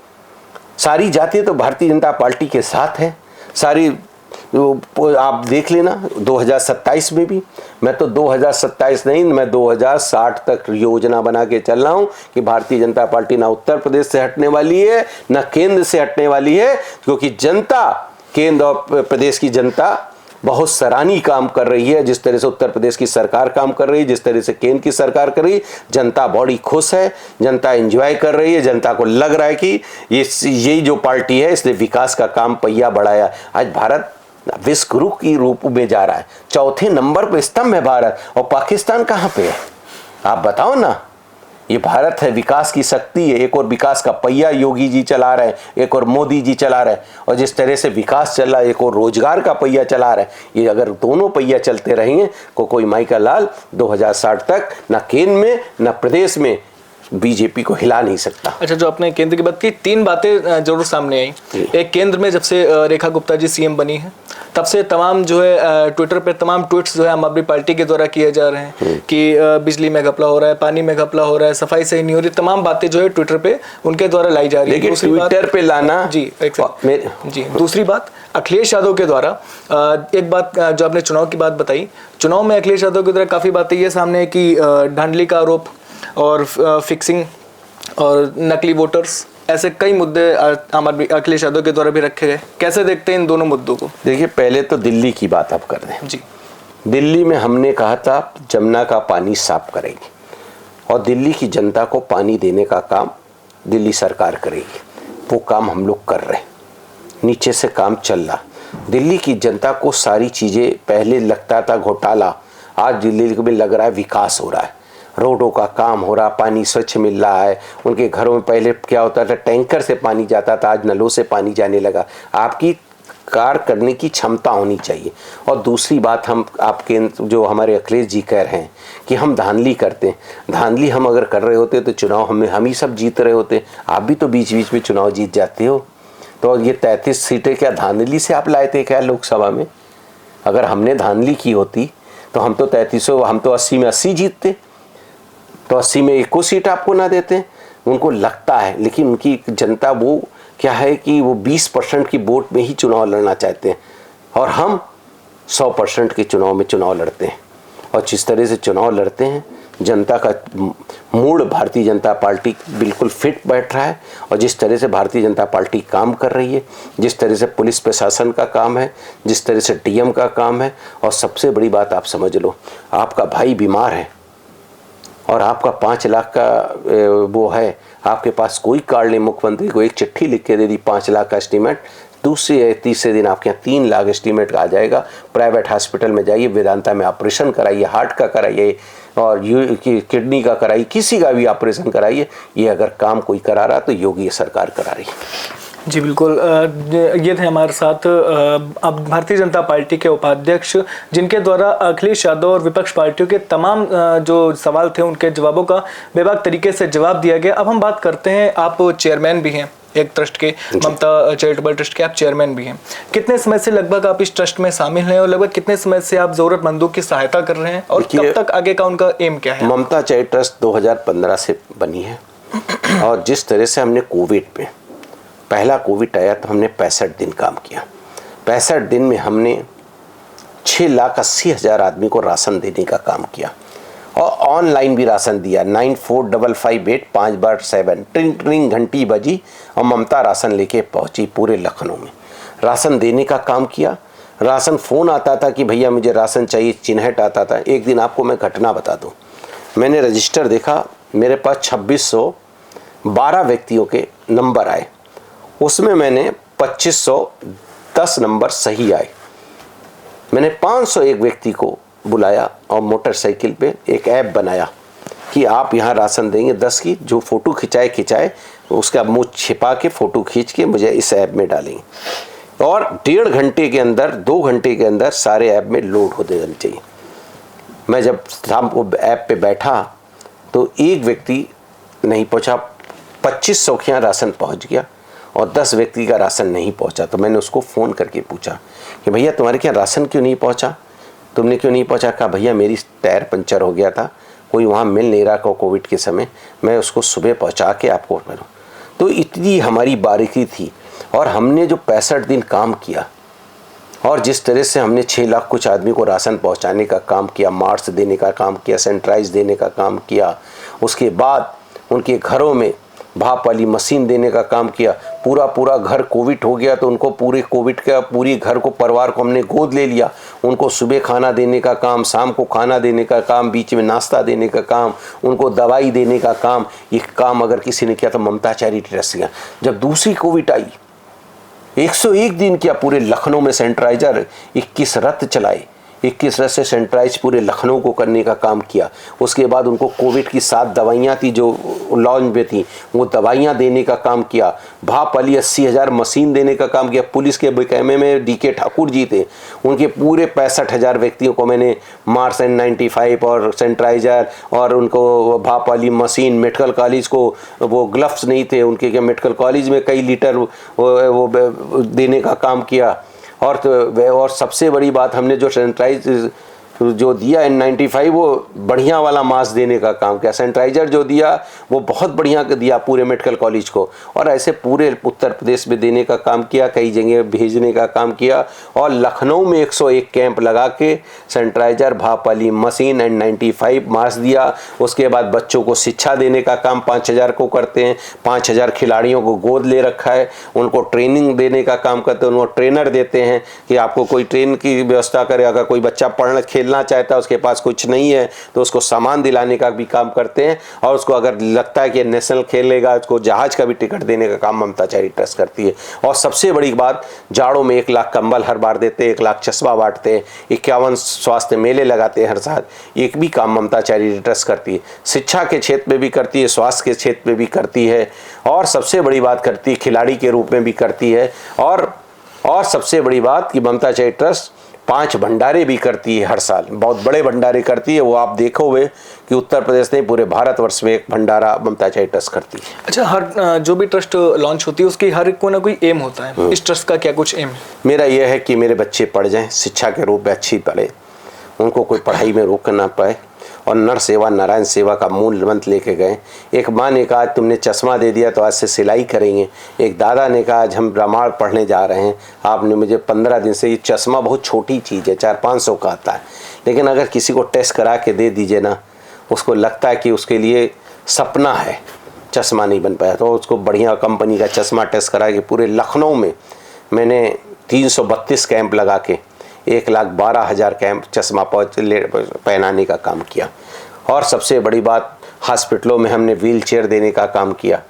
सारी जातियां तो भारतीय जनता पार्टी के साथ है। सारी आप देख लेना 2027 में भी। मैं तो 2027 नहीं, मैं 2060 तक योजना बना के चल रहा हूं कि भारतीय जनता पार्टी ना उत्तर प्रदेश से हटने वाली है, ना केंद्र से हटने वाली है, क्योंकि जनता, केंद्र और प्रदेश की जनता बहुत सराहनीय काम कर रही है। जिस तरह से उत्तर प्रदेश की सरकार काम कर रही है, जिस तरह से केंद्र की सरकार कर रही है, जनता बड़ी खुश है, जनता एंजॉय कर रही है। जनता को लग रहा है कि यही जो पार्टी है इसने विकास का काम पहिया बढ़ाया। आज भारत विश्व गुरु की रूप में जा रहा है। 4थे नंबर पर स्तंभ है भारत, और पाकिस्तान कहाँ पे है? आप बताओ ना। ये भारत है, विकास की शक्ति है। एक और विकास का पहिया योगी जी चला रहे हैं, एक और मोदी जी चला रहे हैं। और जिस तरह से विकास चल रहा है, एक और रोजगार का पहिया चला रहे हैं। ये अगर दोनों पहिया चलते रहेंगे तो कोई माई का लाल 2060 तक ना केंद्र में ना प्रदेश में बीजेपी को हिला नहीं सकता। अच्छा, जो आपने केंद्र की बात की, 3 बातें जरूर सामने आई। एक, केंद्र में जब से रेखा गुप्ता जी सीएम बनी है तब से तमाम जो है ट्विटर पे तमाम ट्वीट्स जो है आम आदमी पार्टी के द्वारा किए जा रहे हैं कि बिजली में घपला हो रहा है, पानी में घपला हो रहा है, सफाई सही नहीं हो रही। तमाम बातें जो है ट्विटर पे उनके द्वारा लाई जा रही है। लेकिन ट्विटर पे लाना जी दूसरी बात, अखिलेश यादव के द्वारा एक बात जो आपने चुनाव की बात बताई, चुनाव में अखिलेश यादव के द्वारा काफी बातें ये सामने है कि धांधली का आरोप और फिक्सिंग और नकली वोटर्स, ऐसे कई मुद्दे आम आदमी अखिलेश यादव के द्वारा भी रखे गए। कैसे देखते हैं इन दोनों मुद्दों को? देखिए, पहले तो दिल्ली की बात आप कर दें जी। दिल्ली में हमने कहा था जमुना का पानी साफ करेगी, और दिल्ली की जनता को पानी देने का काम दिल्ली सरकार करेगी। वो काम हम लोग कर रहे हैं, नीचे से काम चल रहा। दिल्ली की जनता को सारी चीज़ें, पहले लगता था घोटाला, आज दिल्ली में लग रहा है विकास हो रहा है। रोडों का काम हो रहा, पानी स्वच्छ मिल रहा है। उनके घरों में पहले क्या होता था, टैंकर से पानी जाता था, आज नलों से पानी जाने लगा। आपकी कार्य करने की क्षमता होनी चाहिए। और दूसरी बात, हम आपके जो हमारे अखिलेश जी कह रहे हैं कि हम धांधली करते हैं, धांधली हम अगर कर रहे होते तो चुनाव हम ही सब जीत रहे होते। आप भी तो बीच बीच में चुनाव जीत जाते हो। तो ये 33 सीटें क्या धांधली से आप लाए थे क्या लोकसभा में? अगर हमने धांधली की होती तो हम तो 33, हम तो 80 में 80 जीतते, तो 80 में 1 सीट आपको ना देते। उनको लगता है, लेकिन उनकी जनता वो क्या है कि वो 20% की वोट में ही चुनाव लड़ना चाहते हैं, और हम 100% के चुनाव में चुनाव लड़ते हैं। और जिस तरह से चुनाव लड़ते हैं, जनता का मूड भारतीय जनता पार्टी बिल्कुल फिट बैठ रहा है। और जिस तरह से भारतीय जनता पार्टी काम कर रही है, जिस तरह से पुलिस प्रशासन का काम है, जिस तरह से डीएम का काम है, और सबसे बड़ी बात आप समझ लो, आपका भाई बीमार है और आपका 5 लाख का वो है, आपके पास कोई कार्ड नहीं, मुख्यमंत्री को एक चिट्ठी लिख के दे दी 5 लाख का एस्टीमेट, दूसरे या तीसरे दिन आपके यहाँ 3 लाख एस्टीमेट का आ जाएगा। प्राइवेट हॉस्पिटल में जाइए, वेदांता में ऑपरेशन कराइए, हार्ट का कराइए और किडनी का कराइए, किसी का भी ऑपरेशन कराइए। ये अगर काम कोई करा रहा तो योगी सरकार करा रही है। जी बिल्कुल। ये थे हमारे साथ अब भारतीय जनता पार्टी के उपाध्यक्ष, जिनके द्वारा अखिलेश यादव और विपक्ष पार्टियों के तमाम जो सवाल थे उनके जवाबों का बेबाक तरीके से जवाब दिया गया। अब हम बात करते हैं, आप चेयरमैन भी हैं एक ट्रस्ट के, ममता चैरिटेबल ट्रस्ट के आप चेयरमैन भी हैं। कितने समय से लगभग आप इस ट्रस्ट में शामिल हैं और लगभग कितने समय से आप जरूरतमंदों की सहायता कर रहे हैं, और कब तक आगे का उनका एम क्या है? ममता चैरिटेबल ट्रस्ट 2015 से बनी है, और जिस तरह से हमने कोविड पे, पहला कोविड आया तो हमने 65 दिन काम किया। 65 दिन में हमने 6,80,000 आदमी को राशन देने का काम किया, और ऑनलाइन भी राशन दिया। 9455 5 बार 7 ट्रिंग घंटी बजी और ममता राशन लेके पहुंची पूरे लखनऊ में, राशन देने का काम किया। राशन फ़ोन आता था कि भैया मुझे राशन चाहिए, चिन्हट आता था। एक दिन आपको मैं घटना बता दूं, मैंने रजिस्टर देखा, मेरे पास 2612 व्यक्तियों के नंबर आए, उसमें मैंने 2510 नंबर सही आए। मैंने 501 व्यक्ति को बुलाया और मोटरसाइकिल पे एक ऐप बनाया कि आप यहाँ राशन देंगे 10 की, जो फ़ोटो खिंचाए उसका मुँह छिपा के फ़ोटो खींच के मुझे इस ऐप में डालेंगे, और 1.5 घंटे के अंदर 2 घंटे के अंदर सारे ऐप में लोड हो देना चाहिए। मैं जब शाम को ऐप पे बैठा तो एक व्यक्ति नहीं पहुँचा, 2500 के यहाँ राशन पहुँच गया और 10 व्यक्ति का राशन नहीं पहुँचा। तो मैंने उसको फ़ोन करके पूछा कि भैया तुम्हारे क्या राशन क्यों नहीं पहुँचा, तुमने क्यों नहीं पहुँचा? कहा भैया मेरी टायर पंचर हो गया था, कोई वहाँ मिल नहीं रहा कोविड के समय, मैं उसको सुबह पहुँचा के आपको करूँ। तो इतनी हमारी बारीकी थी, और हमने जो 65 दिन काम किया, और जिस तरह से हमने 6 लाख कुछ आदमी को राशन पहुँचाने का काम किया, मास्क देने का काम किया, सैनिटाइज देने का काम किया, उसके बाद उनके घरों में भाप वाली मशीन देने का काम किया। पूरा घर कोविड हो गया तो उनको पूरे कोविड का पूरी घर को, परिवार को हमने गोद ले लिया। उनको सुबह खाना देने का काम, शाम को खाना देने का काम, बीच में नाश्ता देने का काम, उनको दवाई देने का काम, ये काम अगर किसी ने किया तो ममता चैरिटी ट्रस्ट किया। जब दूसरी कोविड आई, 101 दिन किया पूरे लखनऊ में सैनिटाइजर, 21 रथ चलाए, 21 रथ से सैनिटाइज पूरे लखनऊ को करने का काम किया। उसके बाद उनको कोविड की 7 दवाइयाँ थी जो लॉन्च में थी, वो दवाइयाँ देने का काम किया। भाप वाली 80,000 मशीन देने का काम किया। पुलिस के BKM में DK ठाकुर जी थे, उनके पूरे 65,000 व्यक्तियों को मैंने मार्क्स N95 और सैनिटाइजर और उनको भाप वाली मशीन, मेडिकल कॉलेज को वो ग्लव्स नहीं थे उनके, क्या मेडिकल कॉलेज में कई लीटर वो देने का काम किया। और सबसे बड़ी बात, हमने जो सैनिटाइज जो दिया N95 वो बढ़िया वाला मास्क देने का काम किया। सैनिटाइजर जो दिया वो बहुत बढ़िया दिया पूरे मेडिकल कॉलेज को, और ऐसे पूरे उत्तर प्रदेश में देने का काम किया, कई जगह भेजने का काम किया। और लखनऊ में 101 कैंप लगा के सैनिटाइजर, भाप वाली मशीन, N95 मास्क दिया। उसके बाद बच्चों को शिक्षा देने का काम 5,000 को करते हैं, 5,000 खिलाड़ियों को गोद ले रखा है, उनको ट्रेनिंग देने का काम करते हैं, उनको ट्रेनर देते हैं कि आपको कोई ट्रेन की व्यवस्था करे। अगर कोई बच्चा पढ़ना खेलना चाहता है, उसके पास कुछ नहीं है तो उसको सामान दिलाने का भी काम करते हैं, और उसको अगर लगता है कि नेशनल खेलेगा उसको जहाज का भी टिकट देने का काम ममता चैरिटी ट्रस्ट करती है। और सबसे बड़ी बात, जाड़ों में 1 लाख कंबल हर बार देते हैं, 1 लाख चश्मा बांटते हैं, 51 स्वास्थ्य मेले लगाते हैं हर साल। एक भी काम ममता चैरिटी ट्रस्ट करती है। शिक्षा के क्षेत्र में भी करती है, स्वास्थ्य के क्षेत्र में भी करती है, और सबसे बड़ी बात करती है खिलाड़ी के रूप में भी करती है। और सबसे बड़ी बात कि ममता चैरिटी ट्रस्ट 5 भंडारे भी करती है हर साल, बहुत बड़े भंडारे करती है। वो आप देखोगे कि उत्तर प्रदेश ने पूरे भारतवर्ष में एक भंडारा ममता चैरिटी ट्रस्ट करती है। अच्छा, हर जो भी ट्रस्ट लॉन्च होती है उसकी हर कोई ना कोई एम होता है, इस ट्रस्ट का क्या कुछ एम है? मेरा यह है कि मेरे बच्चे पढ़ जाएं, शिक्षा के रूप में अच्छी पढ़े, उनको कोई पढ़ाई में रोक ना पाए, और नर सेवा नारायण सेवा का मूल मंत्र लेके गए। एक माँ ने कहा तुमने चश्मा दे दिया तो आज से सिलाई करेंगे। एक दादा ने कहा आज हम रामायण पढ़ने जा रहे हैं, आपने मुझे 15 दिन से, ये चश्मा बहुत छोटी चीज़ है, 400-500 का आता है, लेकिन अगर किसी को टेस्ट करा के दे दीजिए ना, उसको लगता है कि उसके लिए सपना है, चश्मा नहीं बन पाया, तो उसको बढ़िया कंपनी का चश्मा टेस्ट करा के पूरे लखनऊ में मैंने 332 कैंप लगा के 1,12,000 कैंप चश्मा पहनाने का काम किया। और सबसे बड़ी बात, हॉस्पिटलों में हमने व्हील चेयर देने का काम किया,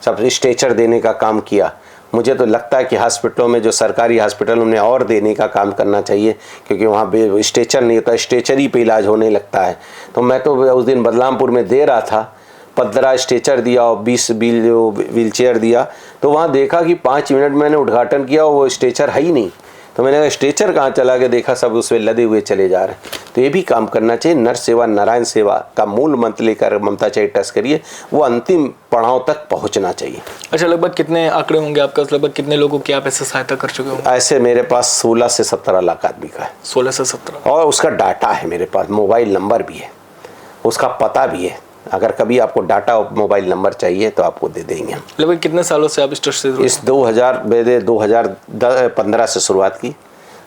सब स्ट्रेचर देने का काम किया। मुझे तो लगता है कि हॉस्पिटलों में जो सरकारी हॉस्पिटल उन्हें और देने का काम करना चाहिए, क्योंकि वहाँ स्ट्रेचर नहीं होता, स्ट्रेचर ही पे इलाज होने लगता है। तो मैं तो उस दिन बदलामपुर में दे रहा था, 15 स्ट्रेचर दिया और 20 व्हील चेयर दिया, तो वहाँ देखा कि 5 मिनट मैंने उद्घाटन किया और वो स्ट्रेचर है ही नहीं। तो मैंने कहा स्ट्रेचर कहाँ चला के देखा, सब उसमें लदे हुए चले जा रहे हैं। तो ये भी काम करना चाहिए। नर सेवा नारायण सेवा का मूल मंत्र लेकर ममता चाहिए टच करिए, वो अंतिम पड़ाव तक पहुंचना चाहिए। अच्छा, लगभग कितने आंकड़े होंगे आपका, लगभग कितने लोगों की आप ऐसे सहायता कर चुके होंगे? ऐसे मेरे पास 16 से 17 लाख आदमी का है। 16 से 17? और उसका डाटा है मेरे पास, मोबाइल नंबर भी है, उसका पता भी है। अगर कभी आपको डाटा और मोबाइल नंबर चाहिए तो आपको दे देंगे हम। लगभग कितने सालों से आप इस ट्रस्ट से जुड़े? इस 2015 से शुरुआत की,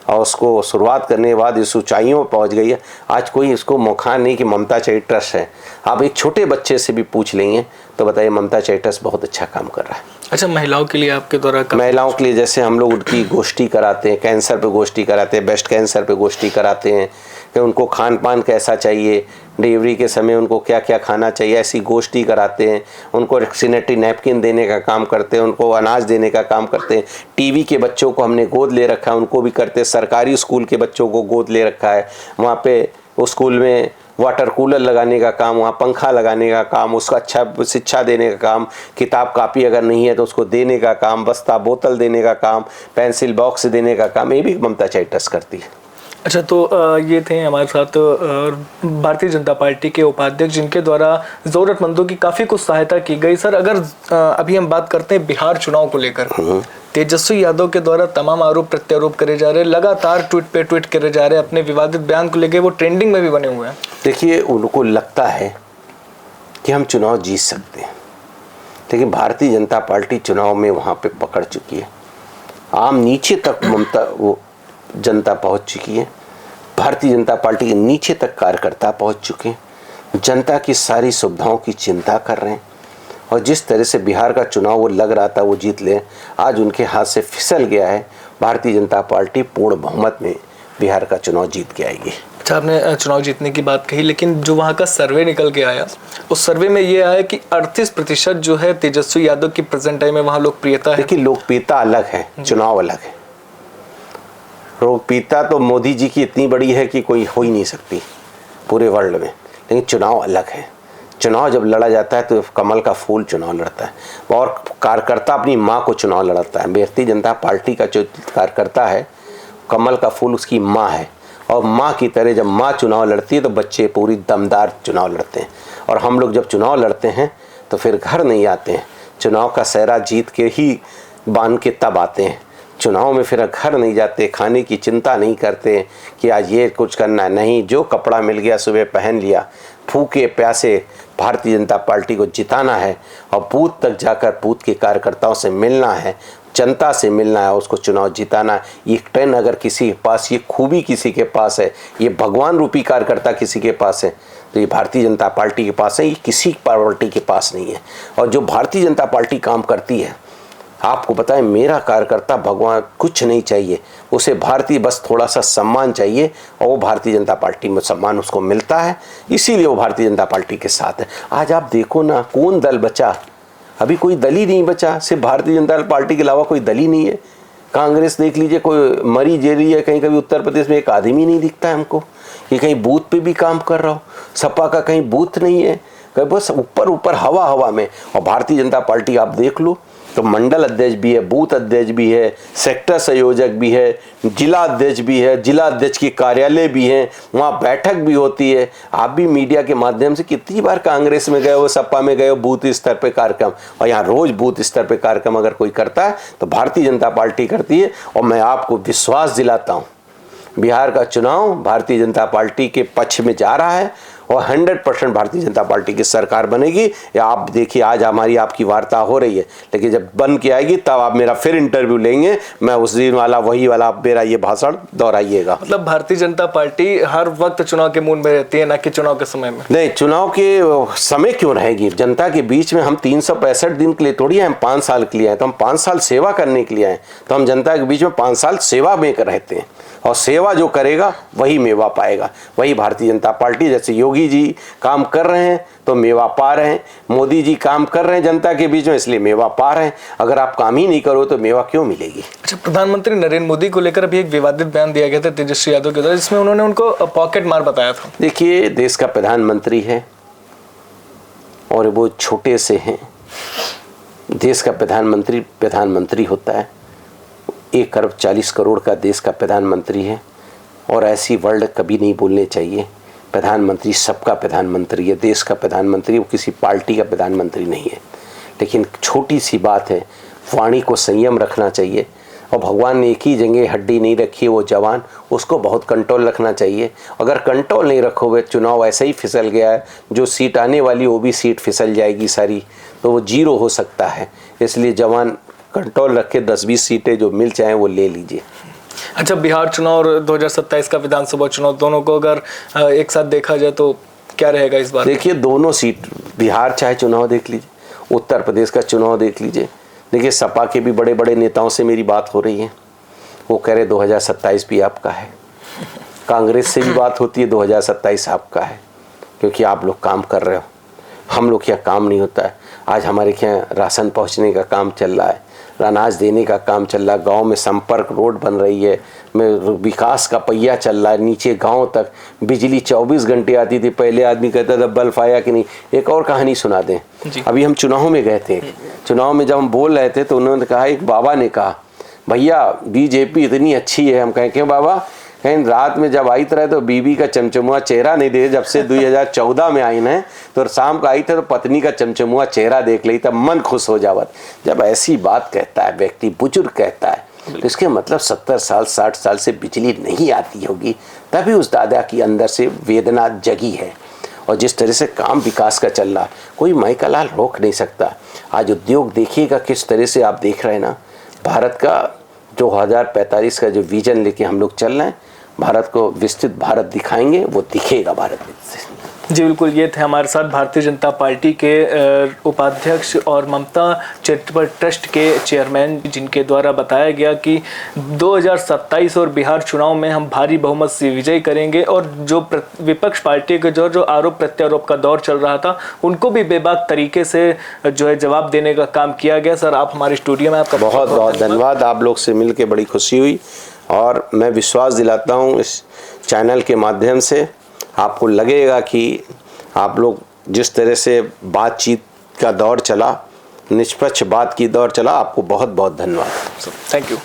और उसको शुरुआत करने के बाद इस ऊंचाइयों पर पहुंच गई है। आज कोई इसको मौका नहीं कि ममता चाहिए ट्रस्ट है। आप एक छोटे बच्चे से भी पूछ लेंगे तो बताइए, ममता चाहिए ट्रस्ट बहुत अच्छा काम कर रहा है। अच्छा, महिलाओं के लिए आपके द्वारा? महिलाओं के लिए जैसे हम लोग उनकी गोष्ठी कराते हैं, कैंसर पे गोष्ठी कराते हैं, ब्रेस्ट कैंसर पे गोष्ठी कराते हैं कि उनको खान पान कैसा चाहिए, डिलीवरी के समय उनको क्या क्या खाना चाहिए, ऐसी गोष्ठी कराते हैं। उनको सैनिटरी नैपकिन देने का काम करते हैं, उनको अनाज देने का काम करते हैं। टीवी के बच्चों को हमने गोद ले रखा है, उनको भी करते हैं। सरकारी स्कूल के बच्चों को गोद ले रखा है, वहाँ पे उस स्कूल में वाटर कूलर लगाने का काम, वहाँ पंखा लगाने का काम, उसका अच्छा शिक्षा देने का काम, किताब कापी अगर नहीं है तो उसको देने का काम, बस्ता बोतल देने का काम, पेंसिल बॉक्स देने का काम, ये भी ममता चाहिए ट्रस्ट करती है। अच्छा, तो ये थे हमारे साथ भारतीय जनता पार्टी के उपाध्यक्ष, जिनके द्वारा ज़रूरतमंदों की काफ़ी कुछ सहायता की गई। सर, अगर अभी हम बात करते हैं बिहार चुनाव को लेकर, तेजस्वी यादव के द्वारा तमाम आरोप प्रत्यारोप करे जा रहे हैं, लगातार ट्वीट पे ट्वीट करे जा रहे हैं, अपने विवादित बयान को लेकर वो ट्रेंडिंग में भी बने हुए हैं। देखिए, उनको लगता है कि हम चुनाव जीत सकते हैं, लेकिन भारतीय जनता पार्टी चुनाव में वहाँ पे पकड़ चुकी है। आम नीचे तक ममता वो जनता पहुँच चुकी है। भारतीय जनता पार्टी के नीचे तक कार्यकर्ता पहुँच चुके हैं, जनता की सारी सुविधाओं की चिंता कर रहे हैं। और जिस तरह से बिहार का चुनाव वो लग रहा था वो जीत ले, आज उनके हाथ से फिसल गया है। भारतीय जनता पार्टी पूर्ण बहुमत में बिहार का चुनाव जीत के आएगी। अच्छा, आपने चुनाव जीतने की बात कही, लेकिन जो वहाँ का सर्वे निकल के आया, उस सर्वे में ये आया कि 38% जो है तेजस्वी यादव की प्रेजेंट टाइम में वहाँ लोकप्रियता है। देखिए, लोकप्रियता अलग है, चुनाव अलग है। लोकप्रियता तो मोदी जी की इतनी बड़ी है कि कोई हो ही नहीं सकती पूरे वर्ल्ड में, लेकिन चुनाव अलग है। चुनाव जब लड़ा जाता है तो कमल का फूल चुनाव लड़ता है, और कार्यकर्ता अपनी माँ को चुनाव लड़ता है। भारतीय जनता पार्टी का जो कार्यकर्ता है, कमल का फूल उसकी माँ है, और माँ की तरह जब माँ चुनाव लड़ती है तो बच्चे पूरी दमदार चुनाव लड़ते हैं। और हम लोग जब चुनाव लड़ते हैं तो फिर घर नहीं आते हैं, चुनाव का सहरा जीत के ही बांध के तब आते हैं। चुनाव में फिर घर नहीं जाते, खाने की चिंता नहीं करते कि आज ये कुछ करना है, नहीं, जो कपड़ा मिल गया सुबह पहन लिया। भूखे प्यासे भारतीय जनता पार्टी को जिताना है, और बूथ तक जाकर बूथ के कार्यकर्ताओं से मिलना है, जनता से मिलना है, उसको चुनाव जिताना है। ये ट्रेन अगर किसी के पास, ये खूबी किसी के पास है, ये भगवान रूपी कार्यकर्ता किसी के पास है, तो ये भारतीय जनता पार्टी के पास है, ये किसी पार्टी के पास नहीं है। और जो भारतीय जनता पार्टी काम करती है, आपको पता है, मेरा कार्यकर्ता भगवान कुछ नहीं चाहिए, उसे भारतीय बस थोड़ा सा सम्मान चाहिए, और वो भारतीय जनता पार्टी में सम्मान उसको मिलता है, इसीलिए वो भारतीय जनता पार्टी के साथ है। आज आप देखो ना, कौन दल बचा? अभी कोई दल ही नहीं बचा, सिर्फ भारतीय जनता पार्टी के अलावा कोई दल ही नहीं है। कांग्रेस देख लीजिए, कोई मरी जे रही है, कहीं कभी उत्तर प्रदेश में एक आदमी नहीं दिखता है हमको कि कहीं बूथ पे भी काम कर रहा हो। सपा का कहीं बूथ नहीं है, कहीं बस ऊपर ऊपर हवा में। और भारतीय जनता पार्टी आप देख लो तो मंडल अध्यक्ष भी है, बूथ अध्यक्ष भी है, सेक्टर संयोजक भी है, जिला अध्यक्ष भी है, जिला अध्यक्ष की कार्यालय भी है, वहाँ बैठक भी होती है। आप भी मीडिया के माध्यम से कितनी बार कांग्रेस में गए हो, सपा में गए हो, बूथ स्तर पे कार्यक्रम, और यहाँ रोज बूथ स्तर पे कार्यक्रम अगर कोई करता है तो भारतीय जनता पार्टी करती है। और मैं आपको विश्वास दिलाता हूँ, बिहार का चुनाव भारतीय जनता पार्टी के पक्ष में जा रहा है, और 100% भारतीय जनता पार्टी की सरकार बनेगी। या आप देखिए आज हमारी आपकी वार्ता हो रही है, लेकिन जब बन के आएगी तब आप मेरा फिर इंटरव्यू लेंगे, मैं उस दिन वाला वही वाला मेरा ये भाषण दोहराइएगा। मतलब भारतीय जनता पार्टी हर वक्त चुनाव के मूड में रहती है, ना कि चुनाव के समय में? नहीं, चुनाव के समय क्यों रहेगी? जनता के बीच में हम 365 दिन के लिए थोड़ी हैं, हम 5 साल के लिए आए, तो हम 5 साल सेवा करने के लिए आए, तो हम जनता के बीच में 5 साल सेवा में रहते हैं। और सेवा जो करेगा वही मेवा पाएगा। वही भारतीय जनता पार्टी, जैसे योगी जी काम कर रहे हैं तो मेवा पा रहे हैं, मोदी जी काम कर रहे हैं जनता के बीच में, इसलिए मेवा पा रहे हैं। अगर आप काम ही नहीं करो तो मेवा क्यों मिलेगी? अच्छा, प्रधानमंत्री नरेंद्र मोदी को लेकर अभी एक विवादित बयान दिया गया था तेजस्वी यादव के द्वारा, जिसमें उन्होंने उनको पॉकेट मार बताया था। देखिए, देश का प्रधानमंत्री है और वो छोटे से हैं। देश का प्रधानमंत्री होता है, 1 अरब 40 करोड़ का देश का प्रधानमंत्री है, और ऐसी वर्ड कभी नहीं बोलने चाहिए। प्रधानमंत्री सबका प्रधानमंत्री है, देश का प्रधानमंत्री, वो किसी पार्टी का प्रधानमंत्री नहीं है। लेकिन छोटी सी बात है, वाणी को संयम रखना चाहिए। और भगवान ने एक ही जगह हड्डी नहीं रखी है, वो जवान, उसको बहुत कंट्रोल रखना चाहिए। अगर कंट्रोल नहीं रखोगे, चुनाव ऐसे ही फिसल गया है, जो सीट आने वाली वो भी सीट फिसल जाएगी सारी, तो वो 0 हो सकता है। इसलिए जवान कंट्रोल रख के 10-20 सीटें जो मिल चाहें वो ले लीजिए। अच्छा, बिहार चुनाव और 2027 का विधानसभा चुनाव, दोनों को अगर एक साथ देखा जाए तो क्या रहेगा इस बार? देखिए, दोनों सीट, बिहार चाहे चुनाव देख लीजिए, उत्तर प्रदेश का चुनाव देख लीजिए। देखिए, सपा के भी बड़े बड़े नेताओं से मेरी बात हो रही है, वो कह रहे 2027 भी आपका है। कांग्रेस से भी बात होती है, 2027 आपका है, क्योंकि आप लोग काम कर रहे हो। हम लोग क्या काम नहीं होता है। आज हमारे यहाँ राशन पहुँचने का काम चल रहा है, अनाज देने का काम चल रहा है, गांव में संपर्क रोड बन रही है, में विकास का पहिया चल रहा है, नीचे गांव तक बिजली 24 घंटे आती थी। पहले आदमी कहता था बल्ब आया कि नहीं। एक और कहानी सुना दें, अभी हम चुनाव में गए थे, चुनाव में जब हम बोल रहे थे तो उन्होंने कहा, एक बाबा ने कहा, भैया बीजेपी इतनी अच्छी है। हम कहें क्यों बाबा? कहीं रात में जब आई रहे तो बीबी का चमचमुआ चेहरा नहीं दे, जब से 2014 में आई न, तो शाम को आई थे तो पत्नी का चमचमुआ चेहरा देख ली, तब मन खुश हो जावत। जब ऐसी बात कहता है व्यक्ति, बुजुर्ग कहता है, तो इसके मतलब 70 साल 60 साल से बिजली नहीं आती होगी, तभी उस दादा की अंदर से वेदना जगी है। और जिस तरह से काम विकास का चल रहा, कोई माइका लाल रोक नहीं सकता। आज उद्योग देखिएगा किस तरह से आप देख रहे हैं ना, भारत का 2045 का जो विजन लेके हम लोग चल रहे हैं, भारत को विस्तृत भारत दिखाएंगे, वो दिखेगा भारत से। जी बिल्कुल, ये थे हमारे साथ भारतीय जनता पार्टी के उपाध्यक्ष और ममता चैरिटेबल ट्रस्ट के चेयरमैन, जिनके द्वारा बताया गया कि 2027 और बिहार चुनाव में हम भारी बहुमत से विजय करेंगे। और जो विपक्ष पार्टी के जो आरोप प्रत्यारोप का दौर चल रहा था, उनको भी बेबाक तरीके से जो है जवाब देने का काम किया गया। सर, आप हमारे स्टूडियो में, आपका बहुत बहुत धन्यवाद। आप लोग से मिल के बड़ी खुशी हुई, और मैं विश्वास दिलाता हूँ इस चैनल के माध्यम से आपको लगेगा कि आप लोग जिस तरह से बातचीत का दौर चला, निष्पक्ष बात की दौर चला, आपको बहुत बहुत धन्यवाद। Thank you.